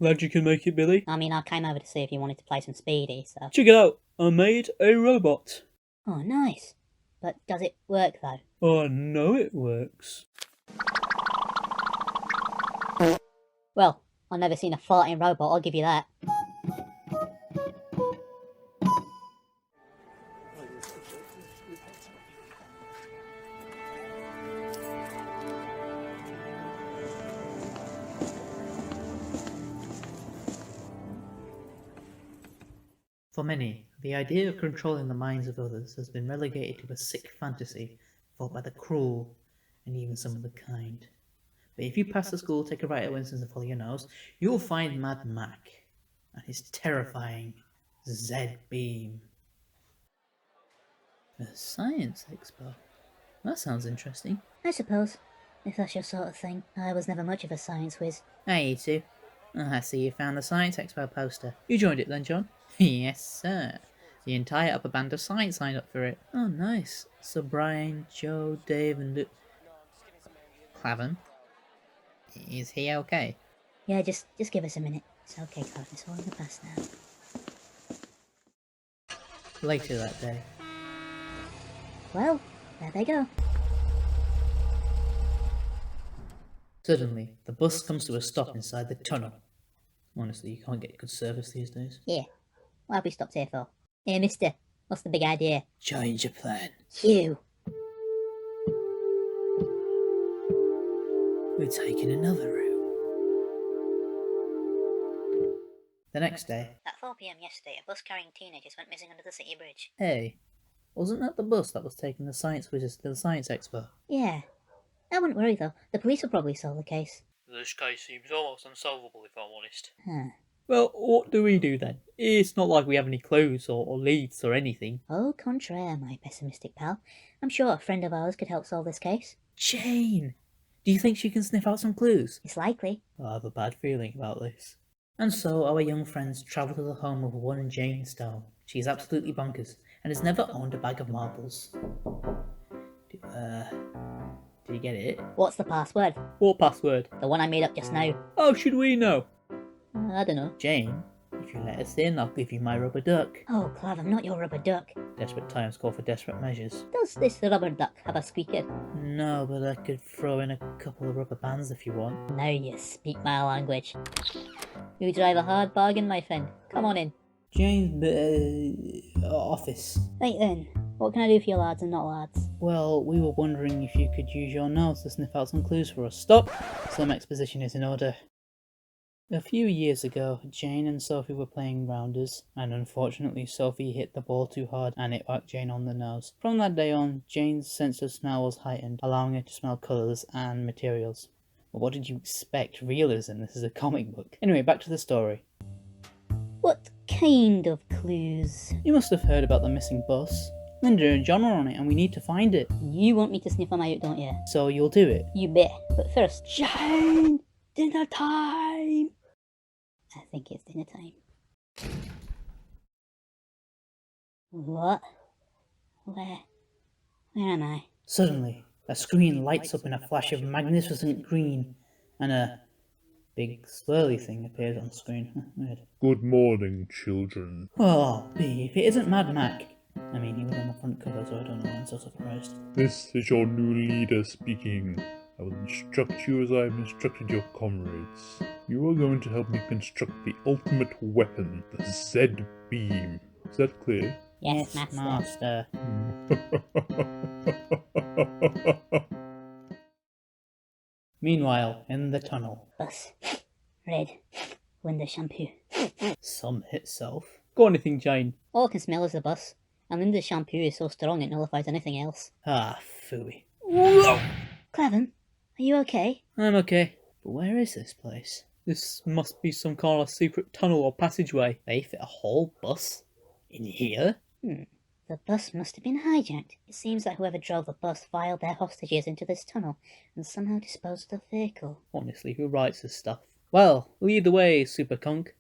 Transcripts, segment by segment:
Glad you can make it, Billy. I mean, I came over to see if you wanted to play some Speedy, so... Check it out. I made a robot. Oh, nice. But does it work, though? I know it works. Well, I've never seen a farting robot, I'll give you that. For many, the idea of controlling the minds of others has been relegated to a sick fantasy fought by the cruel and even some of the kind. But if you pass the school, take a right at Winston's and follow your nose, you'll find Mad Mac and his terrifying Z-beam. A Science Expo? That sounds interesting. I suppose, if that's your sort of thing. I was never much of a science whiz. Hey, you two. I see you found the Science Expo poster. You joined it then, John? Yes, sir. The entire upper band of science signed up for it. Oh, nice. So Brian, Joe, Dave, and Luke... Clavum? Is he okay? Yeah, just give us a minute. It's okay, Clavum. It's all in the past now. Later that day. Well, there they go. Suddenly, the bus comes to a stop inside the tunnel. Honestly, you can't get good service these days. Yeah. What have we stopped here for? Hey, mister. What's the big idea? Change your plan. You. We're taking another route. The next day. At 4 PM yesterday, a bus carrying teenagers went missing under the city bridge. Hey, wasn't that the bus that was taking the science whizzes to the Science Expo? Yeah. I wouldn't worry though. The police will probably solve the case. This case seems almost unsolvable, if I'm honest. Huh. Well, what do we do then? It's not like we have any clues or leads or anything. Au contraire, my pessimistic pal. I'm sure a friend of ours could help solve this case. Jane! Do you think she can sniff out some clues? It's likely. I have a bad feeling about this. And so our young friends travel to the home of one Jane Stone. She is absolutely bonkers and has never owned a bag of marbles. Do you get it? What's the password? What password? The one I made up just now. How should we know? I don't know. Jane, if you let us in, I'll give you my rubber duck. Oh, Clavum, not your rubber duck. Desperate times call for desperate measures. Does this rubber duck have a squeaker? No, but I could throw in a couple of rubber bands if you want. Now you speak my language. You drive a hard bargain, my friend. Come on in. Jane's office. Right then, what can I do for you lads and not lads? Well, we were wondering if you could use your nose to sniff out some clues for us. Stop! Some exposition is in order. A few years ago, Jane and Sophie were playing rounders, and unfortunately Sophie hit the ball too hard and it whacked Jane on the nose. From that day on, Jane's sense of smell was heightened, allowing her to smell colours and materials. But what did you expect? Realism? This is a comic book. Anyway, back to the story. What kind of clues? You must have heard about the missing bus. Linda and John are on it and we need to find it. You want me to sniff them out, don't you? So you'll do it? You bet. But first, Jane! Dinner time! I think it's dinner time. What? Where am I? Suddenly, a screen lights up in a flash of magnificent green, and a big swirly thing appears on the screen. Weird. Good morning, children. Well, I'll be if it isn't Mad Mac. I mean, he was on the front cover, so I don't know, I'm so surprised. This is your new leader speaking. I will instruct you as I have instructed your comrades. You are going to help me construct the ultimate weapon, the Z-beam. Is that clear? Yes, master. Meanwhile, in the tunnel. Bus. Red. Linda shampoo. Some itself. Got anything, Jane? All I can smell is the bus. And Linda's shampoo is so strong it nullifies anything else. Ah, phooey. Clavum, are you okay? I'm okay. But where is this place? This must be some kind of secret tunnel or passageway. They fit a whole bus in here? The bus must have been hijacked. It seems that whoever drove the bus filed their hostages into this tunnel and somehow disposed of the vehicle. Honestly, who writes this stuff? Well, lead the way, super conk.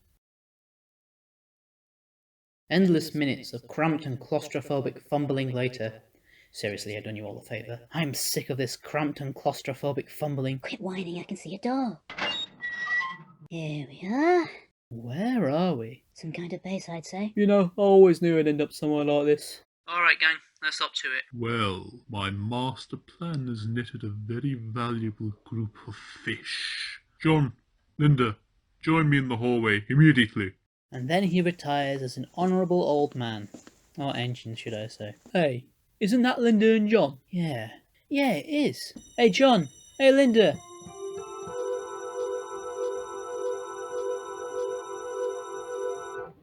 Endless minutes of cramped and claustrophobic fumbling later. Seriously, I've done you all a favour. I'm sick of this cramped and claustrophobic fumbling. Quit whining, I can see a door. Here we are. Where are we? Some kind of base, I'd say. You know, I always knew it'd end up somewhere like this. Alright, gang, let's up to it. Well, my master plan has netted a very valuable group of fish. Jon, Linda, join me in the hallway immediately. And then he retires as an honourable old man. Or engine, should I say. Hey, isn't that Linda and Jon? Yeah. Yeah, it is. Hey, Jon. Hey, Linda.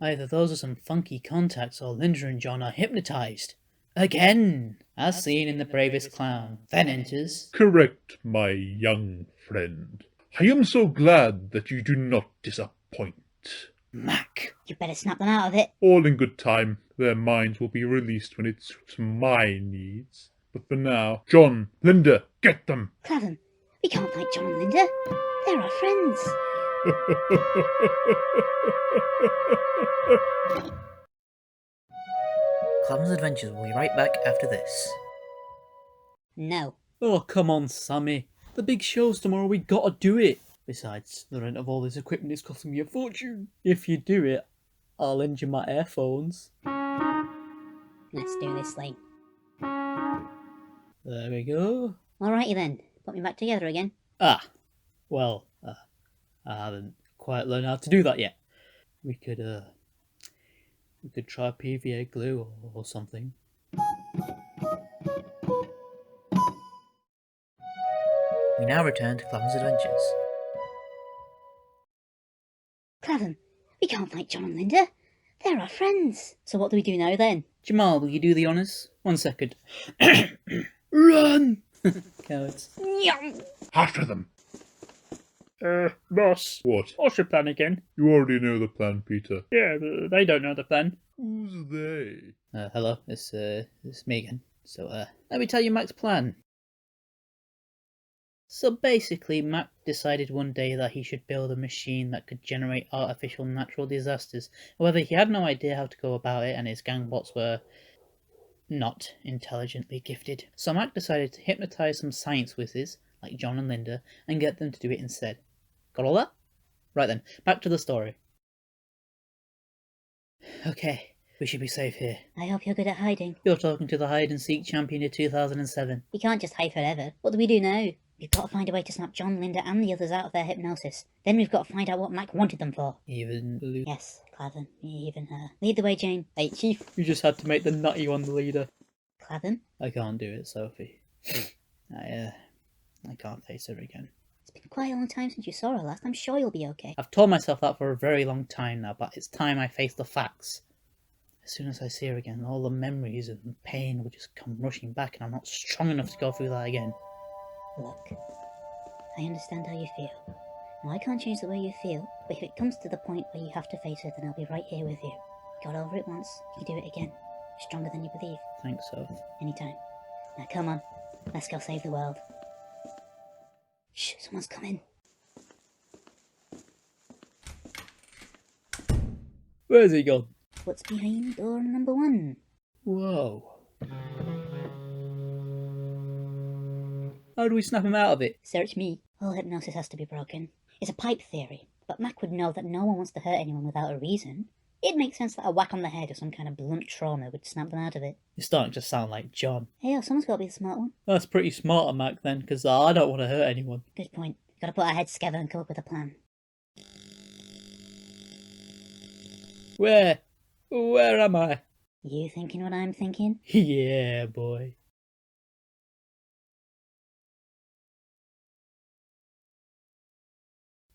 Either those are some funky contacts or Linda and Jon are hypnotised. Again! As seen in The Bravest Clown. Then enters... Correct, my young friend. I am so glad that you do not disappoint. Mac. You better snap them out of it. All in good time. Their minds will be released when it suits my needs. But for now, Jon, Linda, get them! Clavum, we can't fight Jon and Linda. They're our friends. Clavum's Adventures will be right back after this. No. Oh, come on, Sammy. The big show's tomorrow, we gotta do it. Besides, the rent of all this equipment is costing me a fortune. If you do it, I'll lend you my earphones. Let's do this thing. There we go. Alrighty then. Put me back together again. Ah, well, I haven't quite learned how to do that yet. We could try PVA glue or something. We now return to Clavum's Adventures. Clavum, we can't fight Jon and Linda. They're our friends. So what do we do now then? Jamal, will you do the honours? 1 second. Run! Cowards. Yum. After them! Boss, What? what's your plan again? You already know the plan, Peter. Yeah, they don't know the plan. Who's they? Hello, it's me again. So, let me tell you Mac's plan. So basically, Mac decided one day that he should build a machine that could generate artificial natural disasters. However, he had no idea how to go about it, and his gang bots were not intelligently gifted. So Mac decided to hypnotise some science whizzes, like Jon and Linda, and get them to do it instead. Got all that? Right then, back to the story. Okay, we should be safe here. I hope you're good at hiding. You're talking to the hide-and-seek champion of 2007. We can't just hide forever. What do we do now? We've got to find a way to snap Jon, Linda and the others out of their hypnosis. Then we've got to find out what Mac wanted them for. Even Luke. Yes, Clavum, even her. Lead the way, Jane. Hey, Chief. You just had to make the nutty one the leader. Clavum, I can't do it, Sophie. I can't face her again. it's been quite a long time since you saw her last. I'm sure you'll be okay. I've told myself that for a very long time now, but it's time I face the facts. As soon as I see her again, all the memories and pain will just come rushing back, and I'm not strong enough to go through that again. Look, I understand how you feel. Now, I can't change the way you feel, but if it comes to the point where you have to face her, then I'll be right here with you. Got over it once, you can do it again. Stronger than you believe. Thanks, Soph. Anytime. Now come on, let's go save the world. Shh, someone's coming. Where's he gone? What's behind door number 1? Whoa. How do we snap him out of it? Search me. All hypnosis has to be broken. It's a pipe theory, but Mac would know that no one wants to hurt anyone without a reason. It makes sense that a whack on the head or some kind of blunt trauma would snap them out of it. You're starting to sound like Jon. Hey, someone's got to be the smart one. That's pretty smart of Mac then, because I don't want to hurt anyone. Good point. Gotta put our heads together and come up with a plan. Where am I? You thinking what I'm thinking? Yeah, boy.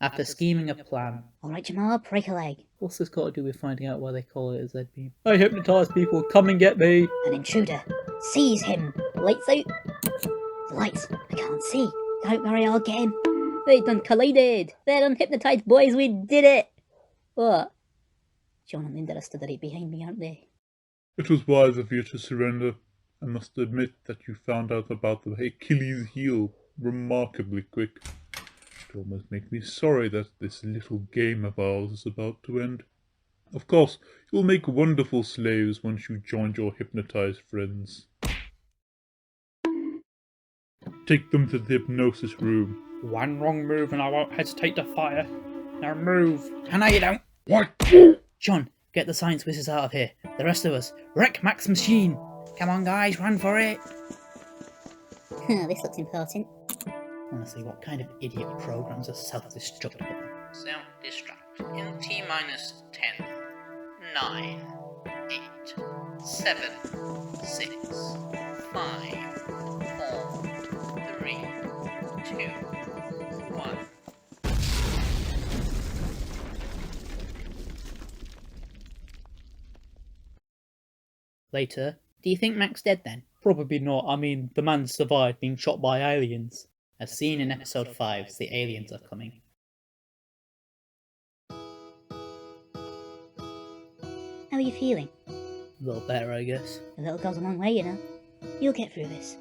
After scheming a plan, Alright, Jamal, break a leg. What's this got to do with finding out why they call it a Z-beam? I hypnotise people, come and get me! An intruder. Seize him. Lights out. The lights. I can't see. Don't worry, I'll get him. They done collided. They're unhypnotised, boys. We did it. What? Jon and Linda are stood right behind me, aren't they? It was wise of you to surrender. I must admit that you found out about the Achilles heel remarkably quick. It almost makes me sorry that this little game of ours is about to end. Of course, you'll make wonderful slaves once you join your hypnotized friends. Take them to the hypnosis room. One wrong move and I won't hesitate to fire. Now move. I know you don't. What? John, get the science whizzes out of here. The rest of us, wreck Mac's machine. Come on, guys, run for it. This looks important. Honestly, what kind of idiot programs a self-destruct button? Self-destruct in T-minus 10, 9, 8, 7, 6, 5, 4, 3, 2, 1. Later, do you think Mac's dead then? Probably not. I mean, the man survived being shot by aliens. As seen in episode 5, the aliens are coming. How are you feeling? A little better, I guess. A little goes a long way, you know. You'll get through this.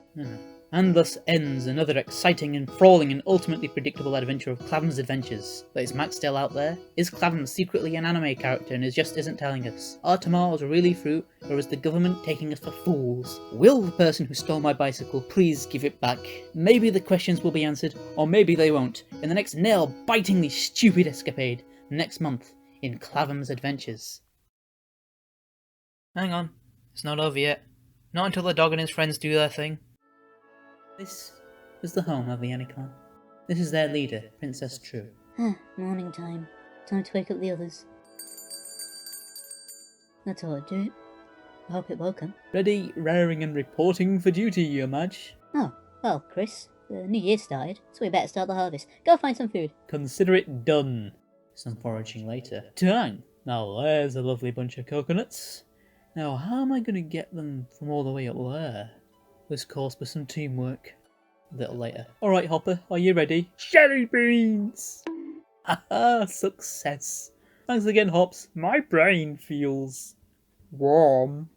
And thus ends another exciting, enthralling, and ultimately predictable adventure of Clavum's adventures. But is Mac still out there? Is Clavum secretly an anime character and just isn't telling us? Are tomatoes really fruit, or is the government taking us for fools? Will the person who stole my bicycle please give it back? Maybe the questions will be answered, or maybe they won't, in the next nail-bitingly stupid escapade, next month, in Clavum's Adventures. Hang on, it's not over yet. Not until the dog and his friends do their thing. This is the home of the Anicon. This is their leader, Princess True. Morning time. Time to wake up the others. That's all I do. I hope it woke 'em. Ready, raring and reporting for duty, Your Madge. Oh, well, Chris, the new year started, so we better start the harvest. Go find some food. Consider it done. Some foraging later. Dang. Now there's a lovely bunch of coconuts. Now how am I going to get them from all the way up there? This calls for some teamwork. A little later. Alright Hopper, are you ready? Cherry beans! Haha, success. Thanks again Hops, my brain feels warm.